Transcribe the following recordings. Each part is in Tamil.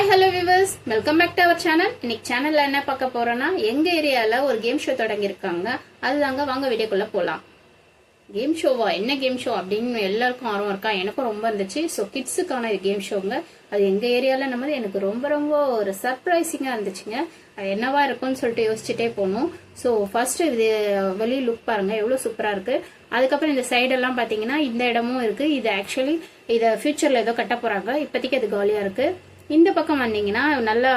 Hi hello viewers, welcome back to our channel. இன்னைக்கு சேனல்ல என்ன பார்க்க போறோம்னா, எங்க ஏரியால ஒரு கேம் ஷோ தொடங்கியிருக்காங்க. அதுதாங்க, வாங்க வீடியோக்குள்ள போலாம். கேம் ஷோவா? என்ன கேம் ஷோ அப்படின்னு எல்லாருக்கும் ஆர்வம் இருக்கா? எனக்கும் ரொம்ப இருந்துச்சு. ஸோ கிட்ஸுக்கான கேம் ஷோங்க. அது எங்க ஏரியால நம்ம எனக்கு ரொம்ப ரொம்ப ஒரு சர்ப்ரைசிங்கா இருந்துச்சுங்க. அது என்னவா இருக்கும்னு சொல்லிட்டு யோசிச்சுட்டே போனோம். ஸோ ஃபர்ஸ்ட் இது வெளியே லுக் பாருங்க, எவ்வளவு சூப்பரா இருக்கு. அதுக்கப்புறம் இந்த சைடெல்லாம் பாத்தீங்கன்னா இந்த இடமும் இருக்கு. இது ஆக்சுவலி இதை ஃபியூச்சர்ல ஏதோ கட்ட போறாங்க. இப்போதைக்கு அது காலியா இருக்கு. இந்த பக்கம் வந்தீங்கன்னா நல்லா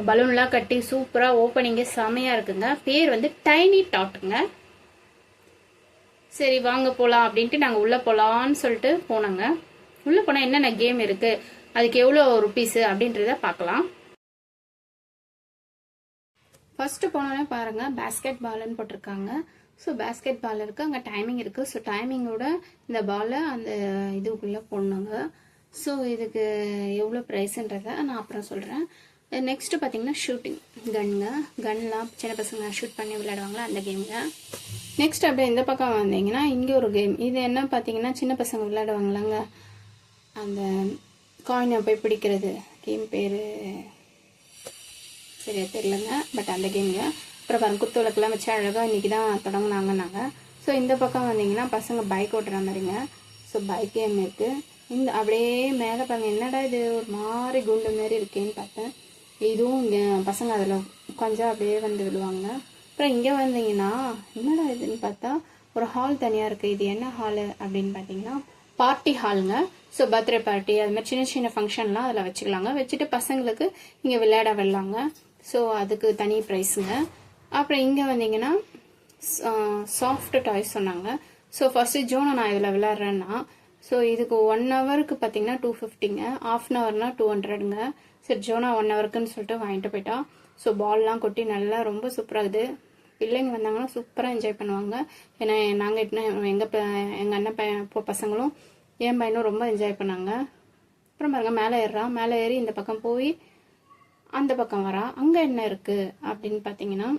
பலூன்லாம் கட்டி சூப்பரா ஓப்பனிங்கே செமையா இருக்குங்க. பேர் வந்து டைனி டாட்டுங்க. சரி வாங்க போலாம் அப்படின்ட்டு நாங்க உள்ள போலான்னு சொல்லிட்டு போனோங்க. உள்ள போனா என்னென்ன கேம் இருக்கு, அதுக்கு எவ்வளவு ருபீஸ் அப்படின்றத பார்க்கலாம். ஃபர்ஸ்ட் போனோன்னே பாருங்க, பேஸ்கெட் பால்னு போட்டிருக்காங்க. ஸோ பேஸ்கெட் பால் இருக்கு, அங்கே டைமிங் இருக்கு. ஸோ டைமிங்கோட இந்த பாலை அந்த இதுக்குள்ள போடணுங்க. ஸோ இதுக்கு எவ்வளோ ப்ரைஸுன்றதை நான் அப்புறம் சொல்கிறேன். நெக்ஸ்ட் பார்த்தீங்கன்னா ஷூட்டிங் கன்னுங்க. கன்லாம் சின்ன பசங்க ஷூட் பண்ணி விளையாடுவாங்களா, அந்த கேமுங்க. நெக்ஸ்ட் அப்படியே இந்த பக்கம் வந்தீங்கன்னா இங்கே ஒரு கேம். இது என்ன பார்த்தீங்கன்னா சின்ன பசங்க விளையாடுவாங்களாங்க, அந்த காயினை போய் பிடிக்கிறது. கேம் பேர் சரியா தெரியலங்க, பட் அந்த கேமுங்க. அப்புறம் பாருங்க, குத்து விளக்கெல்லாம் வச்சு அழகாக இன்றைக்கி தான் தொடங்கினாங்க நாங்கள். ஸோ இந்த பக்கம் வந்தீங்கன்னா பசங்க பைக் ஓட்டுற மாதிரிங்க. ஸோ பைக் கேம் இருக்குது. இந்த அப்படியே மேலே பாருங்க, என்னடா இது ஒரு மாதிரி குண்டு மாரி இருக்கேன்னு பார்த்தேன். இதுவும் இங்கே பசங்க அதில் கொஞ்சம் அப்படியே வந்து விடுவாங்க. அப்புறம் இங்கே வந்தீங்கன்னா என்னடா இதுன்னு பார்த்தா ஒரு ஹால் தனியாக இருக்குது. இது என்ன ஹாலு அப்படின்னு பார்த்தீங்கன்னா பார்ட்டி ஹாலுங்க. ஸோ பர்த்டே பார்ட்டி அது மாதிரி சின்ன சின்ன ஃபங்க்ஷன்லாம் அதில் வச்சுக்கலாங்க. வச்சுட்டு பசங்களுக்கு இங்கே விளையாட விடலாங்க. ஸோ அதுக்கு தனி ப்ரைஸுங்க. அப்புறம் இங்கே வந்தீங்கன்னா சாஃப்ட் டாய்ஸ் சொன்னாங்க. ஸோ ஃபர்ஸ்ட்டு ஜோனை நான் இதில் விளையாடுறேன்னா, ஸோ இதுக்கு 1 ஹவருக்கு பார்த்தீங்கன்னா 250ங்க, ½ ஹவர்னா 200ங்க. சரி ஜோனா 1 ஹவருக்குன்னு சொல்லிட்டு வாங்கிட்டு போயிட்டா. ஸோ பால்லாம் கொட்டி நல்லா ரொம்ப சூப்பராக இருக்குது. பிள்ளைங்க வந்தாங்கன்னா சூப்பராக என்ஜாய் பண்ணுவாங்க. ஏன்னா நாங்கள் எங்கள் அண்ணன் பசங்களும் என் பையனும் ரொம்ப என்ஜாய் பண்ணாங்க. அப்புறம் பாருங்க, மேலே ஏறுறான். மேலே ஏறி இந்த பக்கம் போய் அந்த பக்கம் வரா. அங்கே என்ன இருக்குது அப்படின்னு பார்த்தீங்கன்னா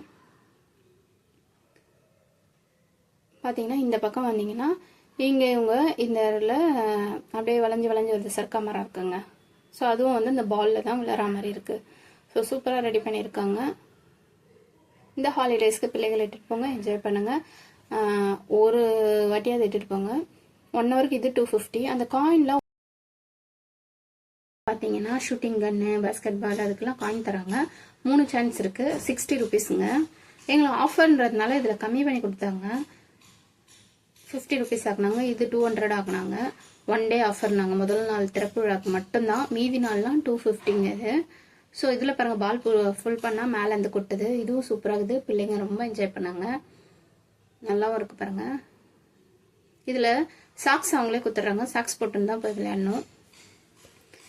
இந்த பக்கம் வந்தீங்கன்னா இங்கே இவங்க இந்த இடத்துல அப்படியே வளைஞ்சு வளைஞ்சு வருது, சர்க்கா மரம் இருக்குங்க. ஸோ அதுவும் வந்து இந்த பாலில் தான் விளையாடுற மாதிரி இருக்குது. ஸோ சூப்பராக ரெடி பண்ணியிருக்காங்க. இந்த ஹாலிடேஸ்க்கு பிள்ளைகளை இட்டுட்டு போங்க, என்ஜாய் பண்ணுங்கள். ஒரு வாட்டியாவது இட்டுட்டு போங்க. 1 ஹவருக்கு இது 250. அந்த காயின்லாம் பார்த்தீங்கன்னா ஷூட்டிங் கன்னு, பேஸ்கெட் பால் அதுக்கெல்லாம் காயின் தராங்க. 3 சான்ஸ் இருக்குது. 60 ருபீஸுங்க. எங்களுக்கு ஆஃபர்ன்றதுனால இதில் கம்மி பண்ணி கொடுத்தாங்க. 50 ருபீஸ் ஆக்குனாங்க. இது 200 ஆக்குனாங்க. 1 டே ஆஃபர். நாங்கள் முதல் நாள் திறப்பு விழாக்கு மட்டும்தான், மீதி நாள்லாம் 250ங்க இது. ஸோ இதில் பாருங்கள், பால் ஃபுல் பண்ணால் மேலே இருந்து கொட்டுது. இதுவும் சூப்பராக இருக்குது. பிள்ளைங்க ரொம்ப என்ஜாய் பண்ணாங்க. நல்லாவும் இருக்குது பாருங்கள். இதில் சாக்ஸ் அவங்களே கொடுத்துட்றாங்க. சாக்ஸ் போட்டுன்னு தான் போய் விளையாடணும்.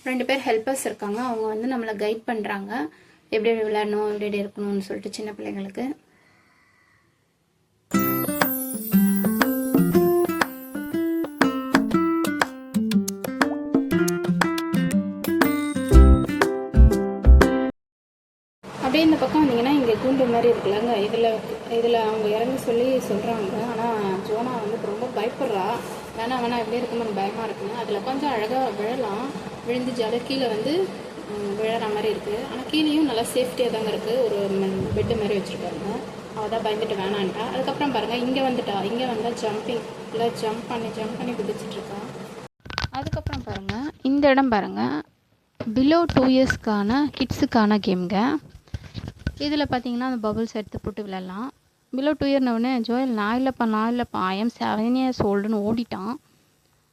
2 பேர் ஹெல்ப்பர்ஸ் இருக்காங்க. அவங்க வந்து நம்மளை கைட் பண்ணுறாங்க, எப்படி எப்படி விளையாடணும், எப்படி எப்படி இருக்கணும்னு சொல்லிட்டு சின்ன பிள்ளைங்களுக்கு. அப்படியே இந்த பக்கம் வந்தீங்கன்னா இங்கே கூண்டு மாதிரி இருக்குல்லங்க, இதில் அவங்க இறங்கி சொல்கிறாங்க. ஆனால் ஜோனா வந்து ரொம்ப பயப்படுறா. வேணா எப்படி இருக்குன்னு பயமாக இருக்குங்க. அதில் கொஞ்சம் அழகாக விழலாம், விழுந்து ஜாலியாக கீழே வந்து விழற மாதிரி இருக்குது. ஆனால் கீழேயும் நல்லா சேஃப்டியாக தாங்க இருக்குது. ஒரு பெட்டு மாதிரி வச்சுருக்காங்க. அவள் தான் பயந்துட்டு வேணான்ட்டா. அதுக்கப்புறம் பாருங்கள், இங்கே வந்தால் ஜம்பிங் இல்லை ஜம்ப் பண்ணி குதிச்சிட்ருக்கா. அதுக்கப்புறம் பாருங்கள், இந்த இடம் பாருங்கள், பிலோ 2 இயர்ஸ்க்கான கிட்ஸுக்கான கேம்ங்க. இதில் பார்த்தீங்கன்னா அந்த பபுள்ஸ் எடுத்து போட்டு விளையாடலாம். பிலோ 2 இயர்னவுடனே ஜோயல் நான் இல்லைப்பா ஐ எம் 7 years ஓல்டுன்னு ஓடிட்டான்.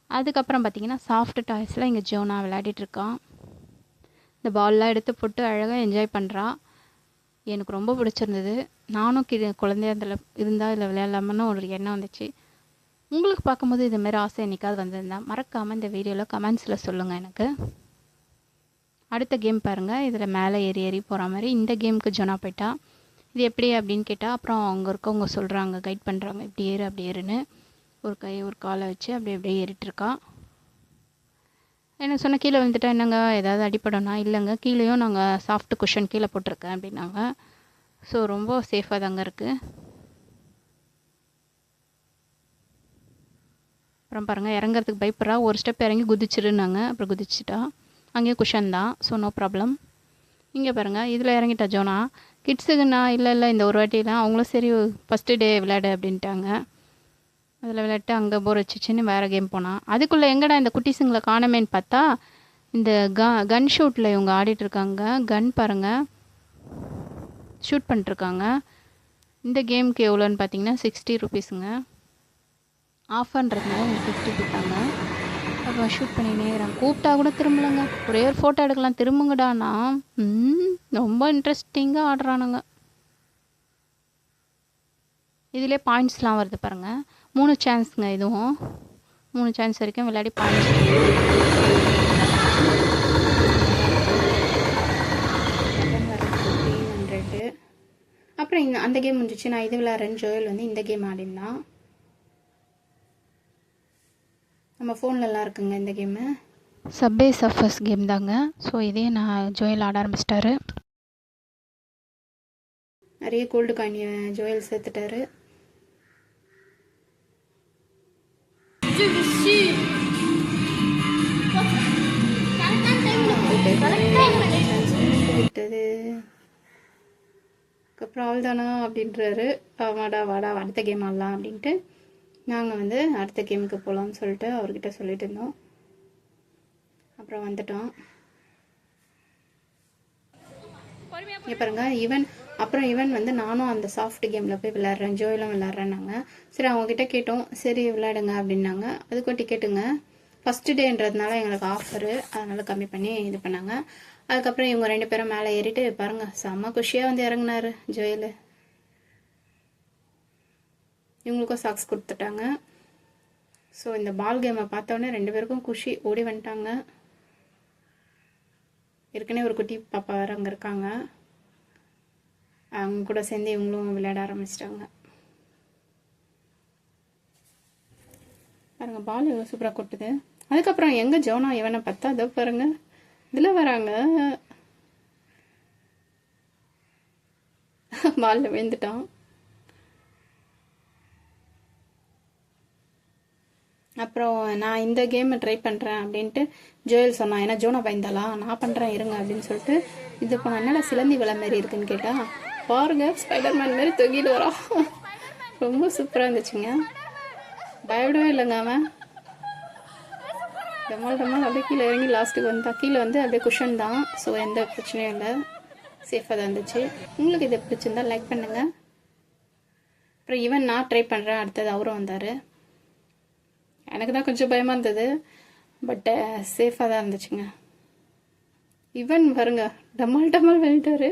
அதுக்கப்புறம் பார்த்தீங்கன்னா சாஃப்ட் டாய்ஸில் இங்கே ஜோனா விளையாடிட்டு இருக்கான். இந்த பால்லாம் எடுத்து போட்டு அழகாக என்ஜாய் பண்ணுறா. எனக்கு ரொம்ப பிடிச்சிருந்தது. நானும் குழந்தையா இருந்தால் இதில் விளையாடலாமன்னு ஒரு எண்ணம் வந்துச்சு. உங்களுக்கு பார்க்கும்போது இதுமாரி ஆசை என்னைக்காவது வந்திருந்தா மறக்காமல் இந்த வீடியோவில் கமெண்ட்ஸில் சொல்லுங்கள் எனக்கு. அடுத்த கேம் பாருங்கள், இதில் மேலே ஏறி போகிற மாதிரி. இந்த கேமுக்கு ஜோனா போயிட்டா. இது எப்படி அப்படின்னு கேட்டால் அப்புறம் அங்கே இருக்கவங்க சொல்கிறாங்க, கைட் பண்ணுறாங்க, இப்படி ஏறு அப்படி ஏறுன்னு. ஒரு காலை வச்சு அப்படியே ஏறிட்டுருக்கா. என்ன சொன்ன, கீழே வந்துட்டா என்னங்க ஏதாவது அடிப்படனா? இல்லைங்க, கீழேயும் நாங்கள் சாஃப்ட் குஷன் கீழே போட்டிருக்கேன் அப்படின்னாங்க. ஸோ ரொம்ப சேஃபாக தாங்க இருக்குது. அப்புறம் பாருங்கள், இறங்குறதுக்கு பயப்படுறா. ஒரு ஸ்டெப் இறங்கி குதிச்சிருந்தாங்க, அப்புறம் குதிச்சிட்டா. அங்கேயும் குஷன் தான், ஸோ நோ ப்ராப்ளம். இங்கே பாருங்கள், இதில் இறங்கிட்டா ஜோனா. கிட்ஸுக்குண்ணா இல்லை இந்த ஒரு வாட்டிலாம் அவங்களும் சரி ஃபஸ்ட்டு டே விளையாடு அப்படின்ட்டாங்க. அதில் விளையாட்டு அங்கே போர் வச்சிச்சின்னு வேறு கேம் போனான். அதுக்குள்ளே எங்கடா இந்த குட்டிஸுங்களை காணமேன்னு பார்த்தா இந்த கன் ஷூட்டில் இவங்க ஆடிட்டுருக்காங்க. கன் பாருங்கள், ஷூட் பண்ணிட்டுருக்காங்க. இந்த கேமுக்கு எவ்வளோன்னு பார்த்தீங்கன்னா 60 ருபீஸுங்க. ஆஃபர்ன்றதுனால எனக்கு 50 கொடுத்தாங்க. அப்புறம் ஷூட் பண்ணினே இருக்கிறாங்க. கூப்பிட்டா கூட திரும்பலைங்க. ஒரே ஒரு ஃபோட்டோ எடுக்கலாம் திரும்புங்கடானா ரொம்ப இன்ட்ரெஸ்டிங்காக ஆடுறானுங்க. இதிலே பாயிண்ட்ஸ்லாம் வருது பாருங்கள். 3 சான்ஸுங்க. இதுவும் 3 சான்ஸ் வரைக்கும் விளையாடி பாயிண்ட்ஸ். அப்புறம் அந்த கேம் முடிஞ்சிச்சு. நான் இது விளையாடுறேன். ஜோயல் வந்து இந்த கேம் ஆடினான். நம்ம ஃபோன்லலாம் இருக்குங்க இந்த கேமு. சப்வே சர்ஃபர்ஸ் கேம் தாங்க. ஸோ இதே நான் ஜோயல் ஆட ஆரம்பிச்சிட்டாரு. நிறைய கோல்டு காயின் ஜோயல் சேர்த்துட்டாரு. விட்டது. அப்புறம் அவள்தானா அப்படின்றாரு. வாடா வாடா அடுத்த கேம் ஆடலாம் அப்படின்ட்டு நாங்கள் வந்து அடுத்த கேமுக்கு போகலான்னு சொல்லிட்டு அவர்கிட்ட சொல்லிட்டு இருந்தோம். அப்புறம் வந்துட்டோம். பாருங்க இவன் வந்து நானும் அந்த சாஃப்ட் கேமில் போய் விளையாடுறேன், ஜோயிலும் விளையாடுறேன்னாங்க. சரி அவங்ககிட்ட கேட்டோம், சரி விளையாடுங்க அப்படின்னாங்க. அதுக்கும் டிக்கெட்டுங்க. ஃபஸ்ட்டு டேன்றதுனால எங்களுக்கு ஆஃபரு, அதனால் கம்மி பண்ணி இது பண்ணாங்க. அதுக்கப்புறம் இவங்க 2 பேரும் மேலே ஏறிட்டு பாருங்கள் செம்ம குஷியாக வந்து இறங்கினாரு ஜோயல். இவங்களுக்கும் சாக்ஸ் கொடுத்துட்டாங்க. ஸோ இந்த பால் கேமை பார்த்தோன்னே 2 பேருக்கும் குஷி, ஓடி வந்துட்டாங்க. ஏற்கனவே ஒரு குட்டி பாப்பா வேறு அங்கே இருக்காங்க. அவங்க கூட சேர்ந்து இவங்களும் விளையாட ஆரம்பிச்சிட்டாங்க. பாருங்கள் பால் எவ்வளோ சூப்பராக கொட்டுது. அதுக்கப்புறம் எங்கே ஜோனா இவனை பார்த்தா அதோ பாருங்கள் இதில் வராங்க. பாலில் விழுந்துட்டான். அப்புறம் நான் இந்த கேமை ட்ரை பண்ணுறேன் அப்படின்ட்டு ஜோயல் சொன்னான். ஏன்னா ஜோனா பயந்தாளா, நான் பண்ணுறேன் இருங்க அப்படின்னு சொல்லிட்டு இது இப்போ என்னடா சிலந்தி விலை மாரி இருக்குன்னு கேட்டால் பாருங்க ஸ்பைடர்மேன் மாரி தொங்கிட்டு வரான். ரொம்ப சூப்பராக இருந்துச்சுங்க. பயப்படவே இல்லைங்க அவன். டமால் அப்படியே கீழே இறங்கி லாஸ்ட்டுக்கு வந்தா. கீழே வந்து அப்படியே குஷன் தான். ஸோ எந்த பிரச்சனையும் இல்லை, சேஃபாக தான் இருந்துச்சு. உங்களுக்கு இதை பிடிச்சிருந்தா லைக் பண்ணுங்கள். அப்புறம் ஈவன் நான் ட்ரை பண்ணுறேன் அடுத்தது அவரும் வந்தார். எனக்கு தான் கொஞ்சம் பயமாக இருந்தது, பட்டு சேஃபாக தான் இருந்துச்சுங்க. ஈவன் பாருங்க டமால் விளையாட்டாரு.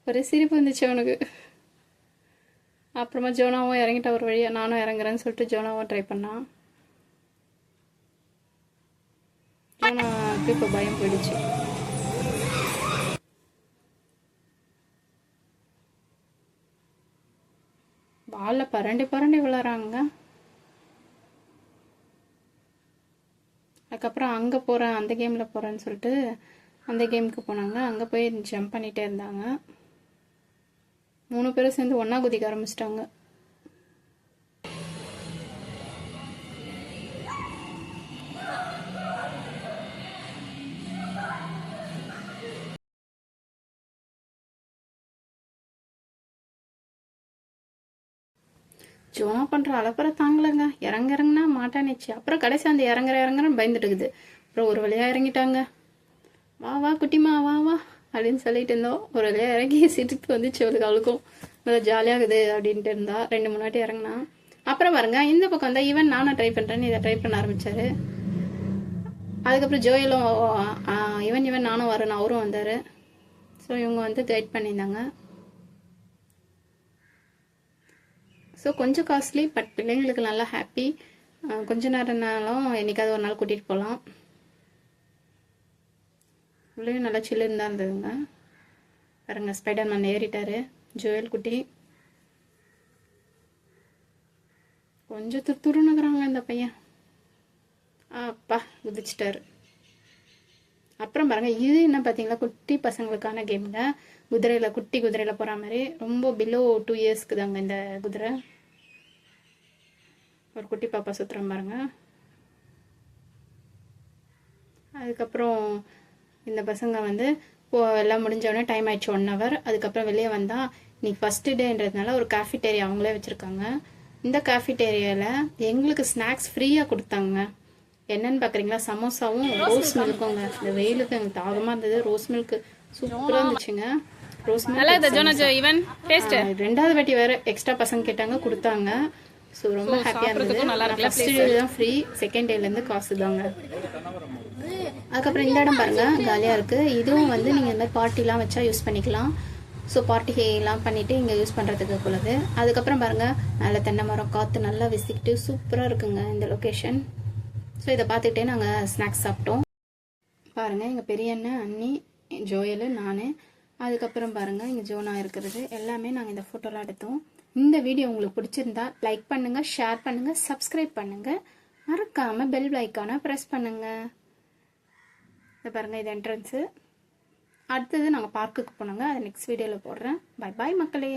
ஒரே சிரிப்பு வந்துச்சு அவனுக்கு. அப்புறமா ஜோனாவும் இறங்கிட்ட ஒரு வழியாக, நானும் இறங்குறேன்னு சொல்லிட்டு ஜோனாவும் ட்ரை பண்ணான். ஜோனாவுக்கு இப்போ பயம் போயிடுச்சு. பாலில் பரண்டி விளாட்றாங்க. அதுக்கப்புறம் அங்கே போகிறேன் அந்த கேமில் போகிறேன்னு சொல்லிட்டு அந்த கேமுக்கு போனாங்க. அங்கே போய் ஜம்ப் பண்ணிகிட்டே இருந்தாங்க. 3 பேரும் சேர்ந்து ஒன்றா குதிக்க ஆரம்பிச்சிட்டாங்க. ஜோனா பண்ணுற அலப்பறை தாங்கலைங்க. இறங்குனா மாட்டானிச்சு. அப்புறம் கடைசி அந்த இறங்குறன்னு பயந்துட்டுக்குது. அப்புறம் ஒரு வழியாக இறங்கிட்டாங்க. வா குட்டிமா வா அப்படின்னு சொல்லிட்டு இருந்தோம். ஒரு வழியாக இறங்கி சிரிப்பு வந்துச்சு அவளுக்கும். நல்லா ஜாலியாகுது அப்படின்ட்டு இருந்தா. 2-3 வாட்டி இறங்கினா. அப்புறம் பாருங்க இந்த பக்கம் வந்தால் ஈவன் நானும் ட்ரை பண்ணுறேன்னு இதை ட்ரை பண்ண ஆரம்பித்தார். அதுக்கப்புறம் ஜோயலும் ஈவன் நானும் வரேன் அவரும் வந்தார். ஸோ இவங்க வந்து கைட் பண்ணியிருந்தாங்க. ஸோ கொஞ்சம் காஸ்ட்லி, பட் பிள்ளைங்களுக்கு நல்லா ஹாப்பி. கொஞ்ச நேரம்னாலும் என்றைக்காவது ஒரு நாள் கூட்டிகிட்டு போகலாம். பிள்ளையும் நல்லா சில்லுன்னு தான் இருந்ததுங்க. பாருங்க ஸ்பைடர்மேன் ஏறிட்டாரு ஜோயல் குட்டி. கொஞ்சம் துருத்துருன்னுக்குறாங்க இந்த பையன். அப்பா குதிச்சிட்டாரு. அப்புறம் பாருங்க இது என்ன பார்த்தீங்களா, குட்டி பசங்களுக்கான கேமுங்க. குட்டி குதிரையில் போகிற மாதிரி. ரொம்ப பிலோ 2 இயர்ஸ்க்கு தாங்க இந்த குதிரை. ஒரு குட்டி பாப்பா சுற்றுறோம் பாருங்க. அதுக்கப்புறம் இந்த பசங்க வந்து எல்லாம் முடிஞ்சோடனே டைம் ஆயிடுச்சு 1 hour. அதுக்கப்புறம் வெளியே வந்தால் இன்னைக்கு ஃபஸ்ட்டு டேன்றதுனால ஒரு கேஃபிடேரியா அவங்களே வச்சுருக்காங்க. இந்த கேஃபிடேரியாவில் எங்களுக்கு ஸ்நாக்ஸ் ஃப்ரீயாக கொடுத்தாங்க. என்னன்னு பார்க்குறீங்களா, சமோசாவும் ரோஸ் மில்க்குங்க. இந்த வெயிலுக்கு எங்களுக்கு தாகமாக இருந்தது. ரோஸ் மில்க் சூப்பராக இருந்துச்சுங்க. ரோஸ் மில்க் 2வது வாட்டி வேறு எக்ஸ்ட்ரா பசங்க கேட்டாங்க, கொடுத்தாங்க. ஸோ ரொம்ப ஹாப்பியாக இருந்தது. ஃபஸ்ட்டு டே தான் ஃப்ரீ, செகண்ட் டேலேருந்து காசு தாங்க. அதுக்கப்புறம் இந்த இடம் பாருங்கள் காலியாக இருக்குது. இதுவும் வந்து நீங்கள் இந்த மாதிரி பார்ட்டிலாம் வச்சா யூஸ் பண்ணிக்கலாம். ஸோ பார்ட்டிலாம் பண்ணிவிட்டு இங்கே யூஸ் பண்ணுறதுக்கு உள்ளது. அதுக்கப்புறம் பாருங்கள் நல்ல தென்னை மரம், காற்று நல்லா விசிக்கிட்டு சூப்பராக இருக்குங்க இந்த லொக்கேஷன். ஸோ இதை பார்த்துக்கிட்டே நாங்கள் ஸ்நாக்ஸ் சாப்பிட்டோம். பாருங்கள் எங்கள் பெரிய அண்ணன், அண்ணி, ஜோயல், நான், அதுக்கப்புறம் பாருங்கள் இங்கே ஜோனா இருக்கிறது எல்லாமே நாங்கள் இந்த ஃபோட்டோலாம் எடுத்தோம். இந்த வீடியோ உங்களுக்கு பிடிச்சிருந்தா லைக் பண்ணுங்கள், ஷேர் பண்ணுங்கள், சப்ஸ்கிரைப் பண்ணுங்கள், மறக்காமல் பெல் ஐக்கானை ப்ரெஸ் பண்ணுங்கள். இதை பாருங்கள் இது என்ட்ரன்ஸு. அடுத்தது நாங்கள் பார்க்குக்கு போனோங்க, அதை நெக்ஸ்ட் வீடியோவில் போடுறேன். பை பாய் மக்களே.